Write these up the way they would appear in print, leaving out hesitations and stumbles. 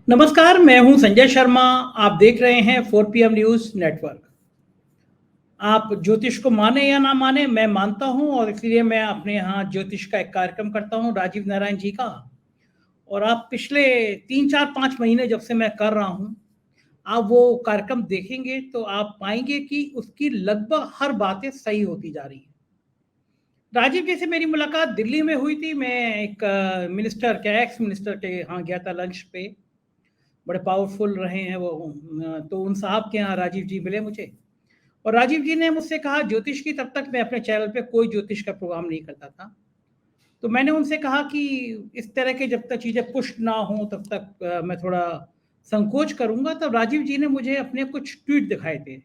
नमस्कार, मैं हूं संजय शर्मा। आप देख रहे हैं 4 PM न्यूज़ नेटवर्क। आप ज्योतिष को माने या ना माने, मैं मानता हूं और इसलिए मैं अपने यहाँ ज्योतिष का एक कार्यक्रम करता हूं राजीव नारायण जी का। और आप पिछले 3, 4, 5 महीने जब से मैं कर रहा हूं, आप वो कार्यक्रम देखेंगे तो आप पाएंगे कि उसकी लगभग हर बातें सही होती जा रही हैं। राजीव जी से मेरी मुलाकात दिल्ली में हुई थी। मैं एक मिनिस्टर क्या एक्स मिनिस्टर के यहाँ गया था लंच पे। बड़े पावरफुल रहे हैं वो। तो उन साहब के यहाँ राजीव जी मिले मुझे। और राजीव जी ने मुझसे कहा ज्योतिष की, तब तक मैं अपने चैनल पे कोई ज्योतिष का प्रोग्राम नहीं करता था। तो मैंने उनसे कहा कि इस तरह के जब तक चीज़ें पुष्ट ना हो तब तक मैं थोड़ा संकोच करूंगा। तब राजीव जी ने मुझे अपने कुछ ट्वीट दिखाए थे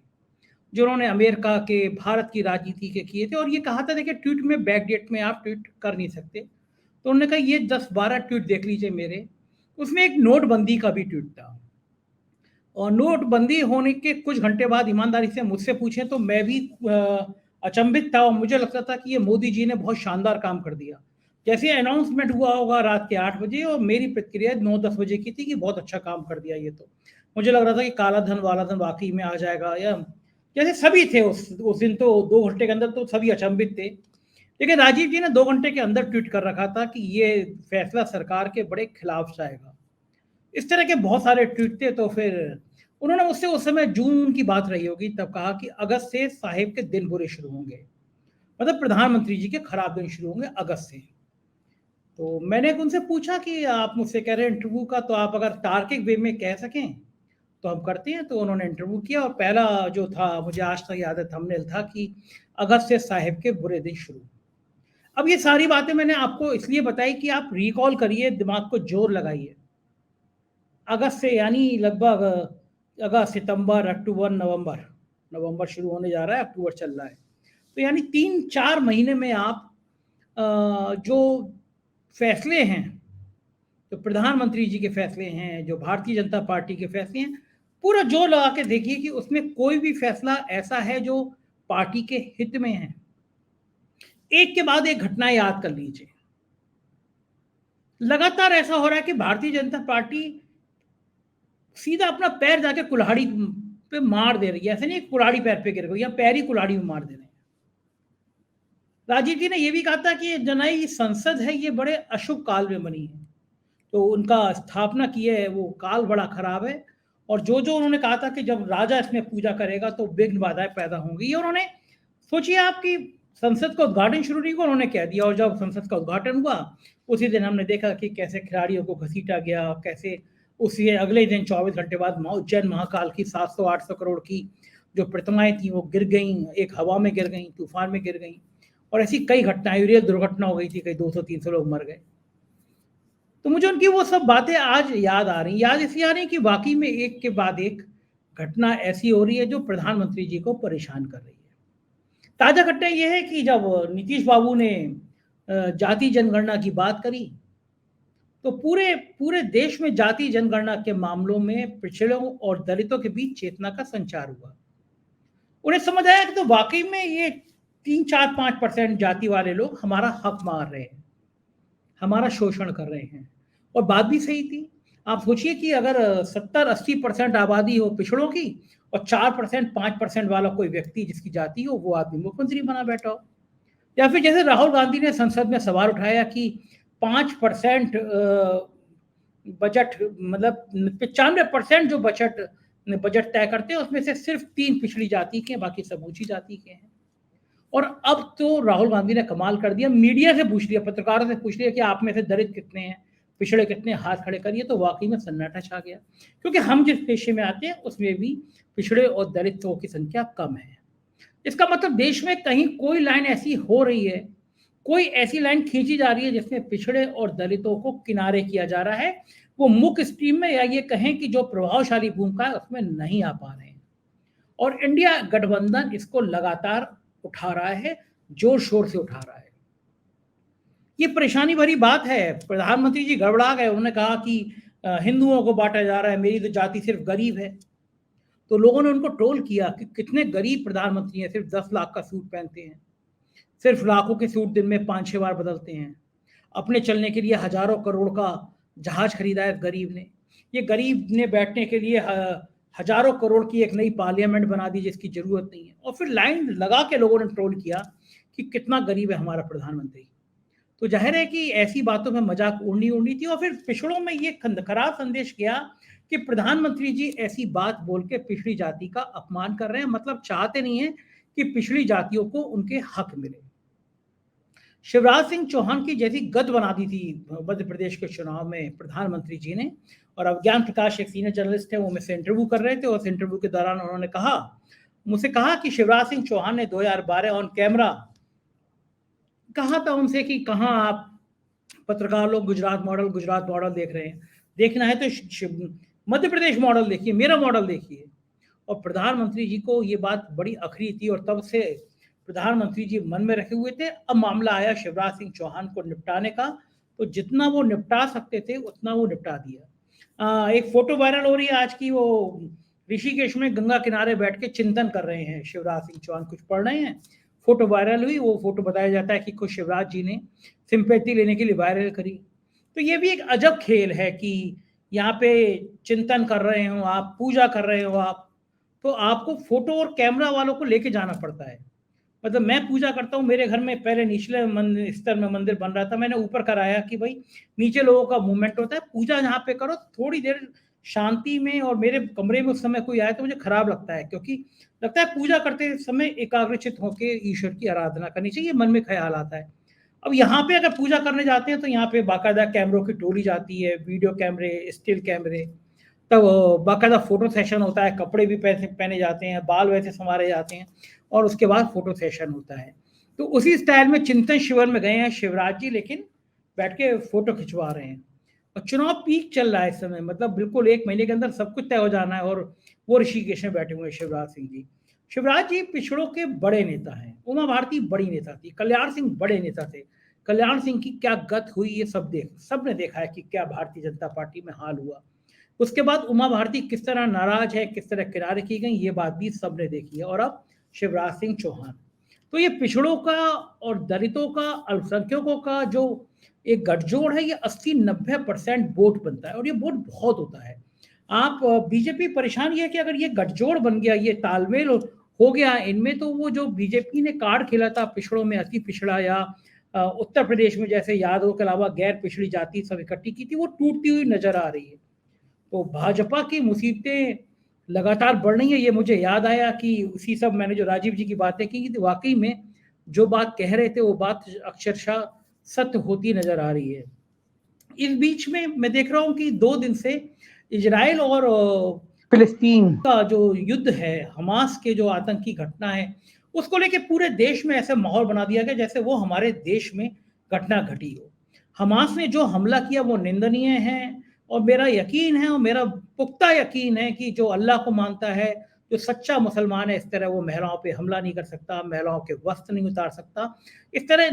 जो उन्होंने अमेरिका के, भारत की राजनीति के किए थे। और ये कहा था देखिए, ट्वीट में बैक डेट में आप ट्वीट कर नहीं सकते। तो उन्होंने कहा ये 10-12 ट्वीट देख लीजिए मेरे। उसमें एक नोटबंदी का भी ट्वीट था। और नोटबंदी होने के कुछ घंटे बाद ईमानदारी से मुझसे पूछें तो मैं भी अचंभित था और मुझे लगता था कि ये मोदी जी ने बहुत शानदार काम कर दिया। जैसे अनाउंसमेंट हुआ होगा रात के 8 बजे, और मेरी प्रतिक्रिया 9-10 बजे की थी कि बहुत अच्छा काम कर दिया ये तो। मुझे लग रहा था कि काला धन वाला धन वाकई में आ जाएगा, या जैसे सभी थे उस दिन तो 2 घंटे के अंदर तो सभी अचंभित थे। लेकिन राजीव जी ने 2 घंटे के अंदर ट्वीट कर रखा था कि ये फैसला सरकार के बड़े खिलाफ जाएगा। इस तरह के बहुत सारे ट्वीट थे। तो फिर उन्होंने मुझसे उस समय जून की बात रही होगी, तब कहा कि अगस्त से साहिब के दिन बुरे शुरू होंगे। मतलब प्रधानमंत्री जी के खराब दिन शुरू होंगे अगस्त से। तो मैंने उनसे पूछा कि आप मुझसे कह रहे हैं इंटरव्यू का, तो आप अगर तार्किक वे में कह सकें तो हम करते हैं। तो उन्होंने इंटरव्यू किया और पहला जो था, मुझे आज तक याद है, थंबनेल था कि अगस्त से साहिब के बुरे दिन शुरू। अब ये सारी बातें मैंने आपको इसलिए बताई कि आप रिकॉल करिए, दिमाग को जोर लगाइए। अगस्त से यानी लगभग अगस्त, सितंबर, अक्टूबर, नवंबर। नवंबर शुरू होने जा रहा है, अक्टूबर चल रहा है। तो यानी 3-4 महीने में आप जो फैसले हैं, जो प्रधानमंत्री जी के फैसले हैं, जो भारतीय जनता पार्टी के फैसले हैं, पूरा जोर लगा के देखिए कि उसमें कोई भी फैसला ऐसा है जो पार्टी के हित में है। एक के बाद एक घटनाएं याद कर लीजिए। लगातार ऐसा हो रहा है कि भारतीय जनता पार्टी सीधा अपना पैर जाके कुल्हाड़ी पे मार दे रही है। ऐसे नहीं कुल्हाड़ी पैर पे गिर गई, या पैर ही कुल्हाड़ी में मार दे रहे हैं। राजीव जी ने यह भी कहा था कि जनई संसद है, ये बड़े अशुभ काल में बनी है। तो उनका स्थापना की है वो काल बड़ा खराब है। और जो जो उन्होंने कहा था कि जब राजा इसमें पूजा करेगा तो विघ्न बाधाएं पैदा होंगी। ये उन्होंने, सोचिए आपकी संसद का उद्घाटन शुरू नहीं हुआ, उन्होंने कह दिया। और जब संसद का उद्घाटन हुआ उसी दिन हमने देखा कि कैसे खिलाड़ियों को घसीटा गया, कैसे उसी अगले दिन 24 घंटे बाद उज्जैन महाकाल की 700-800 करोड़ की जो प्रतिमाएं थी वो गिर गई, एक हवा में गिर गई, तूफान में गिर गई। और ऐसी कई घटनाएं, रेल दुर्घटना हो गई थी, कई 200-300 लोग मर गए। तो मुझे उनकी वो सब बातें आज याद आ रही, याद इसलिए आ रही कि वाकई में एक के बाद एक घटना ऐसी हो रही है जो प्रधानमंत्री जी को परेशान कर रही है। ताजा घटना यह है कि जब नीतीश बाबू ने जाति जनगणना की बात करी, तो पूरे पूरे देश में जाति जनगणना के मामलों में पिछड़ों और दलितों के बीच चेतना का संचार हुआ। उन्हें समझ आया कि तो वाकई में ये 3, 4, 5% जाति वाले लोग हमारा हक मार रहे हैं, हमारा शोषण कर रहे हैं। और बात भी सही थी। आप सोचिए कि अगर 70-80% आबादी हो पिछड़ों की, और 4%, 5% वाला कोई व्यक्ति जिसकी जाति हो, वो आदमी मुख्यमंत्री बना बैठा हो। या फिर जैसे राहुल गांधी ने संसद में सवाल उठाया कि 5% बजट, मतलब 95% जो बजट बजट तय करते हैं उसमें से सिर्फ 3 पिछड़ी जाति के हैं, बाकी सब ऊंची जाति के हैं। और अब तो राहुल गांधी ने कमाल कर दिया, मीडिया से पूछ लिया, पत्रकारों से पूछ लिया कि आप में से दलित कितने हैं, पिछड़े कितने, हाथ खड़े करिए। तो वाकई में सन्नाटा छा गया, क्योंकि हम जिस पेशे में आते हैं उसमें भी पिछड़े और दलितों की संख्या कम है। इसका मतलब देश में कहीं कोई लाइन ऐसी हो रही है, कोई ऐसी लाइन खींची जा रही है जिसमें पिछड़े और दलितों को किनारे किया जा रहा है। वो मुख्य स्ट्रीम में, या ये कहें कि जो प्रभावशाली भूमिका है उसमें नहीं आ पा रहे हैं। और इंडिया गठबंधन इसको लगातार उठा रहा है, जोर शोर से उठा रहा है। ये परेशानी भरी बात है। प्रधानमंत्री जी गड़बड़ा गए। उन्होंने कहा कि हिंदुओं को बांटा जा रहा है, मेरी तो जाति सिर्फ गरीब है। तो लोगों ने उनको ट्रोल किया कि कितने गरीब प्रधानमंत्री हैं, सिर्फ 10 लाख का सूट पहनते हैं, सिर्फ लाखों के सूट दिन में 5-6 बार बदलते हैं, अपने चलने के लिए हजारों करोड़ का जहाज खरीदा है गरीब ने। ये गरीब ने बैठने के लिए हजारों करोड़ की एक नई पार्लियामेंट बना दी जिसकी जरूरत नहीं है, और फिर लाइन लगा के लोगों ने ट्रोल किया कि कितना गरीब है हमारा प्रधानमंत्री। तो जाहिर है कि ऐसी बातों में मजाक उड़नी थी, और फिर पिछड़ों में ये खराब संदेश गया कि प्रधानमंत्री जी ऐसी बात बोल के पिछड़ी जाति का अपमान कर रहे हैं, मतलब चाहते नहीं है कि पिछड़ी जातियों को उनके हक मिले। शिवराज सिंह चौहान की जैसी गद बना दी थी मध्य प्रदेश के चुनाव में प्रधानमंत्री जी ने, और अब ज्ञान प्रकाश एक सीनियर जर्नलिस्ट है, वो मुझसे इंटरव्यू कर रहे थे, और उस इंटरव्यू के दौरान उन्होंने मुझसे कहा कि शिवराज सिंह चौहान ने 2012 ऑन कैमरा कहा था उनसे कि कहाँ आप पत्रकार लोग गुजरात मॉडल देख रहे हैं, देखना है तो मध्य प्रदेश मॉडल देखिए, मेरा मॉडल देखिए। और प्रधानमंत्री जी को ये बात बड़ी अखरी थी, और तब से प्रधानमंत्री जी मन में रखे हुए थे। अब मामला आया शिवराज सिंह चौहान को निपटाने का, तो जितना वो निपटा सकते थे उतना वो निपटा दिया। एक फोटो वायरल हो रही है आज की, वो ऋषिकेश में गंगा किनारे बैठ के चिंतन कर रहे हैं शिवराज सिंह चौहान, कुछ पढ़ रहे हैं। फोटो वायरल हुई, वो फोटो बताया जाता है कि खुद शिवराज जी ने सिंपैथी लेने के लिए वायरल करी। तो ये भी एक अजब खेल है कि यहाँ पे चिंतन कर रहे हो आप, पूजा कर रहे हो आप, तो आपको फोटो और कैमरा वालों को लेके जाना पड़ता है। मतलब मैं पूजा करता हूँ, मेरे घर में पहले निचले स्तर में मंदिर बन रहा था, मैंने ऊपर कराया कि भाई नीचे लोगों का मूवमेंट होता है, पूजा जहाँ पे करो थोड़ी देर शांति में। और मेरे कमरे में उस समय कोई आए तो मुझे खराब लगता है, क्योंकि लगता है पूजा करते समय एकाग्रचित होकर ईश्वर की आराधना करनी चाहिए, मन में ख्याल आता है। अब यहाँ पे अगर पूजा करने जाते हैं तो यहाँ पे बाकायदा कैमरों की टोली जाती है, वीडियो कैमरे, स्टिल कैमरे, तब बाकायदा फोटो सेशन होता है, कपड़े भी पहने जाते हैं, बाल वैसे संवारे जाते हैं, और उसके बाद फोटो सेशन होता है। तो उसी स्टाइल में चिंतन शिविर में गए हैं शिवराज जी, लेकिन बैठ के फोटो खिंचवा रहे हैं। और चुनाव पीक चल रहा है इस समय, मतलब बिल्कुल 1 महीने के अंदर सब कुछ तय हो जाना है, और वो ऋषिकेश में बैठे हुए शिवराज सिंह जी। शिवराज जी पिछड़ों के बड़े नेता हैं, उमा भारती बड़ी नेता थी, कल्याण सिंह बड़े नेता थे। कल्याण सिंह की क्या गत हुई ये सबने देखा है कि क्या भारतीय जनता पार्टी में हाल हुआ। उसके बाद उमा भारती किस तरह नाराज है, किस तरह किनारे की गई, ये बात भी सबने देखी है। और अब शिवराज सिंह चौहान, तो ये पिछड़ों का और दलितों का, अल्पसंख्यकों का जो एक गठजोड़ है, ये 80-90% वोट बनता है, और ये वोट बहुत होता है। आप बीजेपी परेशान ये है कि अगर ये गठजोड़ बन गया, ये तालमेल हो गया इनमें, तो वो जो बीजेपी ने कार्ड खेला था पिछड़ों में, अति पिछड़ा, या उत्तर प्रदेश में जैसे यादव के अलावा गैर पिछड़ी जाति सब इकट्ठी की थी, वो टूटती हुई नजर आ रही है। तो भाजपा की मुसीबतें लगातार बढ़ रही है। ये मुझे याद आया कि उसी सब मैंने जो राजीव जी की बातें की, वाकई में जो बात कह रहे थे वो बात अक्षरशः सत्य होती नजर आ रही है। इस बीच में मैं देख रहा हूं कि 2 दिन से इजराइल और फिलिस्तीन का जो युद्ध है, हमास के जो आतंकी घटना है, उसको लेके पूरे देश में ऐसा माहौल बना दिया गया जैसे वो हमारे देश में घटना घटी हो। हमास ने जो हमला किया वो निंदनीय है, और मेरा यकीन है, और मेरा पुख्ता यकीन है कि जो अल्लाह को मानता है, जो सच्चा मुसलमान है, इस तरह वो महिलाओं पे हमला नहीं कर सकता, महिलाओं के वस्त्र नहीं उतार सकता, इस तरह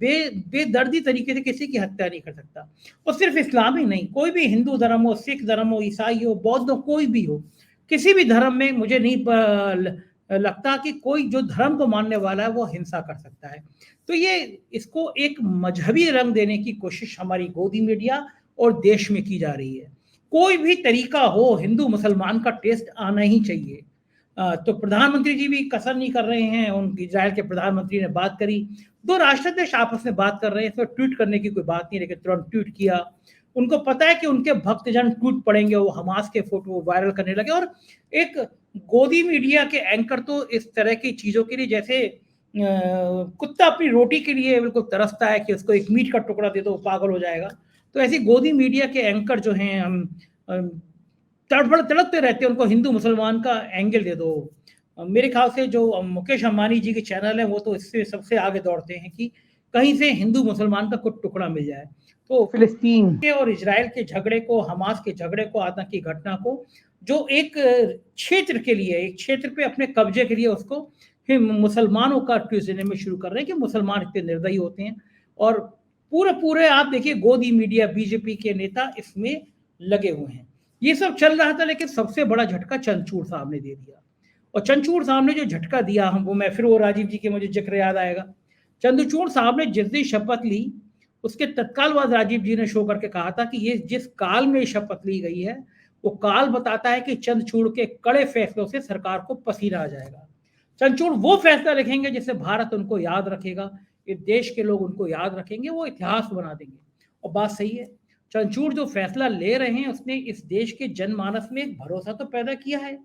बेदर्दी तरीके से किसी की हत्या नहीं कर सकता। और सिर्फ इस्लामी नहीं, कोई भी हिंदू धर्म हो, सिख धर्म हो, ईसाई हो, बौद्ध हो, कोई भी हो, किसी भी धर्म में मुझे नहीं लगता कि कोई जो धर्म को मानने वाला है वो हिंसा कर सकता है। तो ये इसको एक मजहबी रंग देने की कोशिश हमारी गोदी मीडिया और देश में की जा रही है। कोई भी तरीका हो, हिंदू मुसलमान का टेस्ट आना ही चाहिए। तो प्रधानमंत्री जी भी कसर नहीं कर रहे हैं, उनकी इजराइल के प्रधानमंत्री ने बात करी, 2 राष्ट्राध्यक्ष आपस में बात कर रहे हैं, इसमें ट्वीट करने की कोई बात नहीं, लेकिन तुरंत ट्वीट किया। उनको पता है कि उनके भक्तजन ट्वीट पढ़ेंगे, वो हमास के फोटो वायरल करने लगे। और एक गोदी मीडिया के एंकर तो इस तरह की चीजों के लिए, जैसे कुत्ता अपनी रोटी के लिए बिल्कुल तरसता है कि उसको एक मीट का टुकड़ा दे दो, पागल हो जाएगा, तो ऐसी गोदी मीडिया के एंकर जो हैं, हम तड़पते रहते हैं, उनको हिंदू मुसलमान का एंगल दे दो। मेरे ख्याल से जो मुकेश अंबानी जी के चैनल है, वो तो इससे सबसे आगे दौड़ते हैं कि कहीं से हिंदू मुसलमान का कुछ टुकड़ा मिल जाए। तो फिलिस्तीन के और इजराइल के झगड़े को, हमास के झगड़े को, आतंकी घटना को, जो एक क्षेत्र के लिए, एक क्षेत्र पे अपने कब्जे के लिए उसको मुसलमानों का ट्विस्ट देने में शुरू कर रहे हैं कि मुसलमान इतने निर्दयी होते हैं। और पूरे आप देखिए गोदी मीडिया, बीजेपी के नेता इसमें लगे हुए हैं। ये सब चल रहा था, लेकिन सबसे बड़ा झटका चंद्रचूड़ साहब ने दे दिया। और चंद्रचूड़ साहब ने जो झटका दिया, हम वो, मैं फिर वो राजीव जी के मुझे जिक्र याद आएगा। चंद्रचूड़ साहब ने जिस दिन शपथ ली, उसके तत्काल बाद राजीव जी ने शो करके कहा था कि ये जिस काल में शपथ ली गई है वो काल बताता है कि चंद्रचूड़ के कड़े फैसलों से सरकार को पसीना आ जाएगा। चंद्रचूड़ वो फैसला लिखेंगे जिससे भारत उनको याद रखेगा, इस देश के लोग उनको याद रखेंगे, वो इतिहास बना देंगे। और बात सही है, चंद्रचूड़ जो फैसला ले रहे हैं उसने इस देश के जनमानस में एक भरोसा तो पैदा किया है,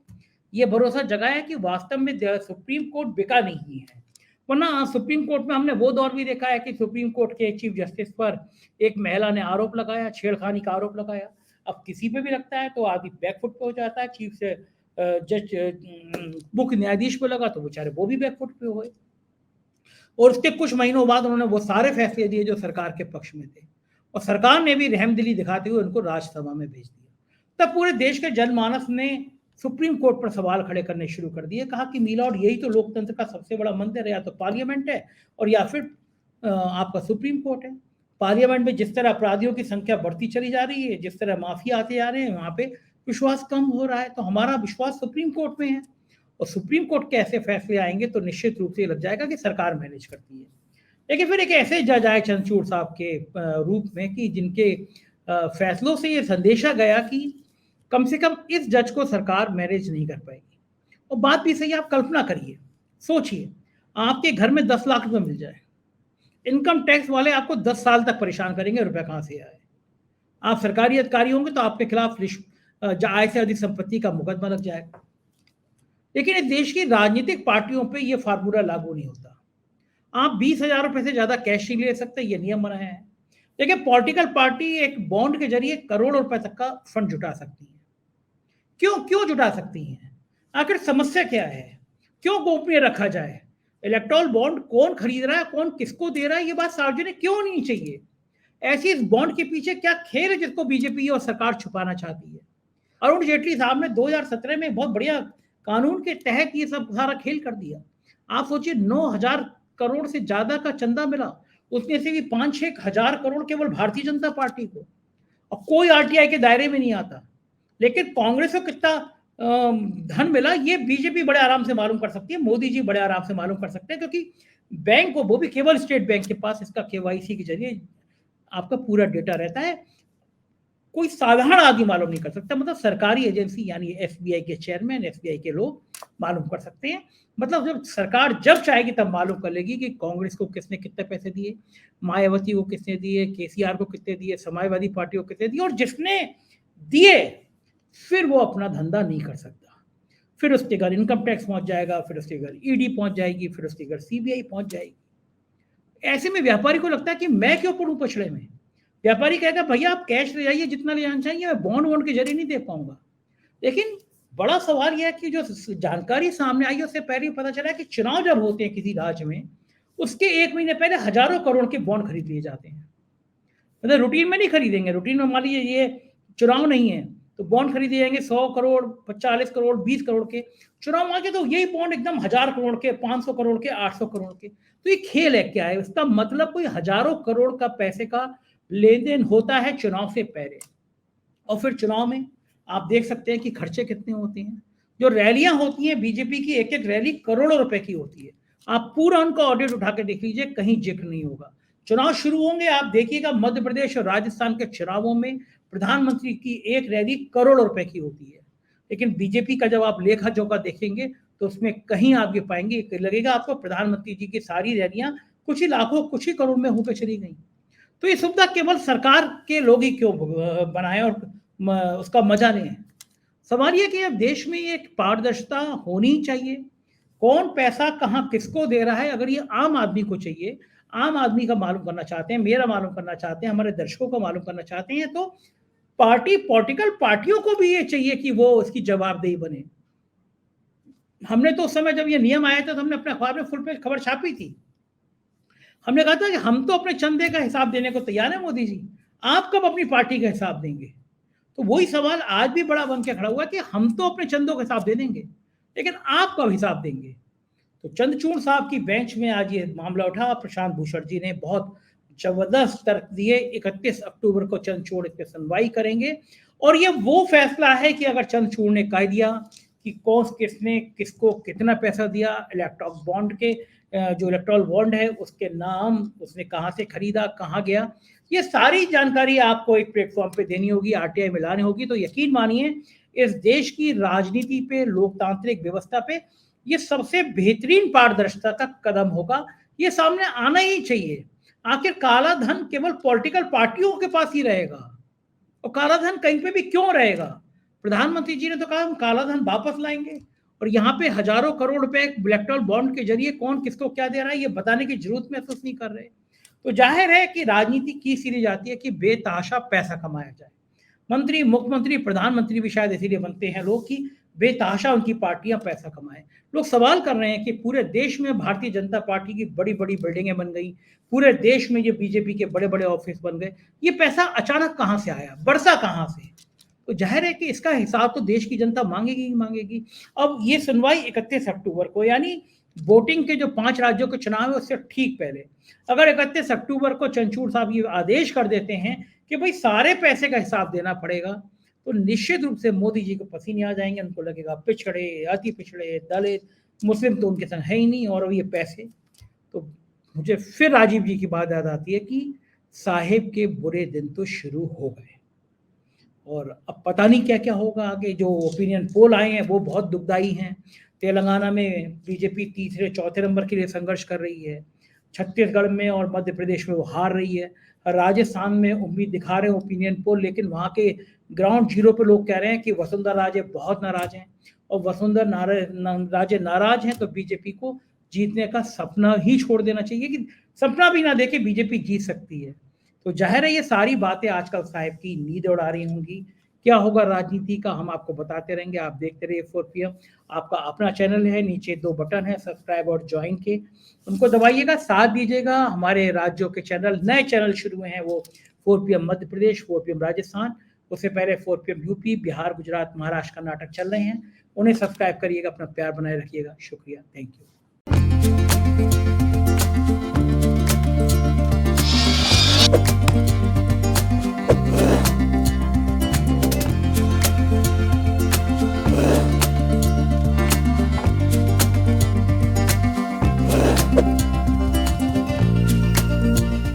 ये भरोसा जगाया कि वास्तव में सुप्रीम कोर्ट बिका नहीं है। वरना सुप्रीम कोर्ट में हमने वो दौर भी देखा है कि सुप्रीम कोर्ट के चीफ जस्टिस पर एक महिला ने आरोप लगाया, छेड़खानी का आरोप लगाया। अब किसी पे भी लगता है तो आदमी बैकफुट पे हो जाता है, चीफ से जज मुख्य न्यायाधीश पे लगा तो बेचारे वो भी बैकफुट पे हुए। और उसके कुछ महीनों बाद उन्होंने वो सारे फैसले दिए जो सरकार के पक्ष में थे, और सरकार ने भी रहमदिली दिखाते हुए उनको राज्यसभा में भेज दिया। तब पूरे देश के जनमानस ने सुप्रीम कोर्ट पर सवाल खड़े करने शुरू कर दिए, कहा कि मीलॉर्ड यही तो लोकतंत्र का सबसे बड़ा मंदिर है, या तो पार्लियामेंट है और या फिर आपका सुप्रीम कोर्ट है। पार्लियामेंट में जिस तरह अपराधियों की संख्या बढ़ती चली जा रही है, जिस तरह माफिया आते जा रहे हैं, वहां पे विश्वास कम हो रहा है, तो हमारा विश्वास सुप्रीम कोर्ट में है। और सुप्रीम कोर्ट के ऐसे फैसले आएंगे तो निश्चित रूप से लग जाएगा कि सरकार मैनेज करती है। लेकिन फिर एक ऐसे जज आए चंद्रचूड़ साहब के रूप में कि जिनके फैसलों से ये संदेशा गया कि कम से कम इस जज को सरकार मैनेज नहीं कर पाएगी। और बात भी सही, आप कल्पना करिए, सोचिए, आपके घर में 10 लाख रुपए मिल जाए, इनकम टैक्स वाले आपको 10 साल तक परेशान करेंगे रुपए कहां से आए। आप सरकारी अधिकारी होंगे तो आपके खिलाफ आय से अधिक संपत्ति का मुकदमा लग जाएगा। लेकिन इस देश की राजनीतिक पार्टियों पे ये फार्मूला लागू नहीं होता। आप 20,000 रुपए से ज्यादा कैश नहीं ले सकते, ये नियम बनाया है। लेकिन पॉलिटिकल पार्टी एक बॉन्ड के जरिए करोड़ों रुपए तक का फंड जुटा सकती है। क्यों क्यों जुटा सकती हैं? आखिर समस्या क्या है? क्यों गोपनीय रखा जाए? इलेक्टोरल बॉन्ड कौन खरीद रहा है, कौन किसको दे रहा है, ये बात सार्वजनिक क्यों नहीं चाहिए? ऐसी इस बॉन्ड के पीछे क्या खेल है जिसको बीजेपी और सरकार छुपाना चाहती है? अरुण जेटली साहब ने 2017 में बहुत बढ़िया कानून के तहत ये सब सारा खेल कर दिया। आप सोचिए, 9,000 करोड़ से ज्यादा का चंदा मिला, उसमें से भी 5-6 हजार करोड़ केवल भारतीय जनता पार्टी को, और कोई आरटीआई के दायरे में नहीं आता। लेकिन कांग्रेस को कितना धन मिला ये बीजेपी बड़े आराम से मालूम कर सकती है, मोदी जी बड़े आराम से मालूम कर सकते हैं, क्योंकि बैंक को, वो भी केवल स्टेट बैंक के पास इसका केवाईसी के जरिए आपका पूरा डेटा रहता है। कोई साधारण आदमी मालूम नहीं कर सकता, मतलब सरकारी एजेंसी यानी एसबीआई के चेयरमैन, एसबीआई के लोग मालूम कर सकते हैं। मतलब जब सरकार जब चाहेगी तब मालूम कर लेगी कि कांग्रेस को किसने कितने पैसे दिए, मायावती को किसने दिए, केसीआर को कितने दिए, समाजवादी पार्टी को कितने दिए, और जिसने दिए फिर वो अपना धंधा नहीं कर सकता। फिर उसके घर इनकम टैक्स पहुंच जाएगा, फिर उसके घर ईडी पहुंच जाएगी, फिर उसके घर सीबीआई पहुंच जाएगी। ऐसे में व्यापारी को लगता है कि मैं क्यों पड़ूं पछड़े में। व्यापारी कहेगा भैया आप कैश ले जाइए जितना ले जाना चाहिए, मैं बॉन्ड वॉन्ड के जरिए नहीं दे पाऊंगा। लेकिन बड़ा सवाल यह है कि जो जानकारी सामने आई उससे पहले पता चला कि चुनाव जब होते हैं किसी राज्य में, उसके 1 महीने पहले हजारों करोड़ के बॉन्ड खरीद लिए जाते हैं। मतलब रूटीन में नहीं खरीदेंगे, रूटीन में मान लीजिए ये चुनाव नहीं है तो बॉन्ड खरीदे जाएंगे 100 करोड़, 40 करोड़, 20 करोड़ के। चुनाव आगे तो यही बॉन्ड एकदम 1000 करोड़ के, 500 करोड़ के, 800 करोड़ के। तो ये खेल है क्या है? उसका मतलब कोई हजारों करोड़ का पैसे का लेन देन होता है चुनाव से पहले। और फिर चुनाव में आप देख सकते हैं कि खर्चे कितने होते हैं। जो रैलियां होती हैं बीजेपी की, एक एक रैली करोड़ों रुपए की होती है। आप पूरा उनका ऑडिट उठा के देख लीजिए, कहीं जिक्र नहीं होगा। चुनाव शुरू होंगे, आप देखिएगा मध्य प्रदेश और राजस्थान के चुनावों में प्रधानमंत्री की एक रैली करोड़ों रुपए की होती है। लेकिन बीजेपी का जब आप लेखा जोखा देखेंगे तो उसमें कहीं आप ये पाएंगे, लगेगा आपको प्रधानमंत्री जी की सारी रैलियां कुछ ही लाखों, कुछ ही करोड़ में होकर चली गई। तो ये सुविधा केवल सरकार के लोग ही क्यों बनाए और उसका मजा लें? सवाल ये कि अब देश में एक पारदर्शिता होनी चाहिए। कौन पैसा कहाँ किसको दे रहा है, अगर ये आम आदमी को चाहिए, आम आदमी का मालूम करना चाहते हैं, मेरा मालूम करना चाहते हैं, हमारे दर्शकों को मालूम करना चाहते हैं, तो पॉलिटिकल पार्टियों को भी ये चाहिए कि वो उसकी जवाबदेही बने। हमने तो उस समय जब ये नियम आया था तो हमने अपने अखबार में फुल पेज खबर छापी थी। हमने कहा था कि हम तो अपने चंदे का हिसाब देने को तैयार है मोदी जी, आप कब अपनी पार्टी का हिसाब देंगे? तो वही सवाल आज भी बड़ा बन के खड़ा हुआ कि हम तो अपने चंदों का हिसाब दे देंगे, लेकिन आप कब हिसाब देंगे? तो चंद्रचूड़ साहब की बेंच में आज ये मामला उठा। प्रशांत भूषण जी ने बहुत जबरदस्त तर्क दिए। 31 अक्टूबर को चंद्रचूड़ इस पर सुनवाई करेंगे, और ये वो फैसला है कि अगर चंद्रचूड़ ने कह दिया कि कौन किसने किसको कितना पैसा दिया, इलेक्ट्रॉनिक बॉन्ड के जो इलेक्टोरल बॉन्ड है उसके नाम उसने कहाँ से खरीदा, कहाँ गया, ये सारी जानकारी आपको एक प्लेटफॉर्म पे देनी होगी, आरटीआई में लानी होगी। तो यकीन मानिए इस देश की राजनीति पे, लोकतांत्रिक व्यवस्था पे ये सबसे बेहतरीन पारदर्शिता का कदम होगा। ये सामने आना ही चाहिए। आखिर काला धन केवल पॉलिटिकल पार्टियों के पास ही रहेगा, और काला धन कहीं पे भी क्यों रहेगा? प्रधानमंत्री जी ने तो कहा हम काला धन वापस लाएंगे, और यहाँ पे हजारों करोड़ रुपए इलेक्टोरल बॉन्ड के जरिए कौन किसको क्या दे रहा है ये बताने की जरूरत महसूस नहीं कर रहे। तो जाहिर है कि राजनीति की सीरी जाती है कि बेतहाशा पैसा कमाया जाए। मंत्री, मुख्यमंत्री, प्रधानमंत्री भी शायद इसीलिए बनते हैं लोग कि बेतहाशा उनकी पार्टियां पैसा कमाएं। लोग सवाल कर रहे हैं कि पूरे देश में भारतीय जनता पार्टी की बड़ी बड़ी बिल्डिंगें बन गई, पूरे देश में ये बीजेपी के बड़े बड़े ऑफिस बन गए, ये पैसा अचानक कहाँ से आया, बरसा कहाँ से? तो जाहिर है कि इसका हिसाब तो देश की जनता मांगेगी ही मांगेगी। अब ये सुनवाई 31 अक्टूबर को, यानी वोटिंग के जो 5 राज्यों के चुनाव है उससे ठीक पहले, अगर 31 अक्टूबर को चंचूड़ साहब ये आदेश कर देते हैं कि भाई सारे पैसे का हिसाब देना पड़ेगा, तो निश्चित रूप से मोदी जी को पसीने आ जाएंगे। उनको लगेगा पिछड़े, अति पिछड़े, दलित, मुस्लिम तो उनके संग है ही नहीं, और अब ये पैसे। तो मुझे फिर राजीव जी की बात याद आती है कि साहेब के बुरे दिन तो शुरू हो गए, और अब पता नहीं क्या क्या होगा आगे। जो ओपिनियन पोल आए हैं वो बहुत दुखदाई हैं। तेलंगाना में बीजेपी तीसरे चौथे नंबर के लिए संघर्ष कर रही है, छत्तीसगढ़ में और मध्य प्रदेश में वो हार रही है, राजस्थान में उम्मीद दिखा रहे हैं ओपिनियन पोल, लेकिन वहाँ के ग्राउंड जीरो पे लोग कह रहे हैं कि वसुंधरा राजे बहुत नाराज हैं, और वसुंधरा राजे नाराज हैं तो बीजेपी को जीतने का सपना ही छोड़ देना चाहिए, कि सपना भी ना देखे बीजेपी जीत सकती है। तो जाहिर है ये सारी बातें आजकल साहब की नींद उड़ा रही होंगी। क्या होगा राजनीति का हम आपको बताते रहेंगे। आप देखते रहिए 4 PM। आपका अपना चैनल है, नीचे 2 बटन है सब्सक्राइब और ज्वाइन के, उनको दबाइएगा, साथ दीजिएगा। हमारे राज्यों के चैनल, नए चैनल शुरू हुए हैं, वो 4 PM मध्य प्रदेश, 4 PM राजस्थान, उससे पहले 4 PM यूपी, बिहार, गुजरात, महाराष्ट्र, कर्नाटक चल रहे हैं। उन्हें सब्सक्राइब करिएगा, अपना प्यार बनाए रखिएगा। शुक्रिया, थैंक यू।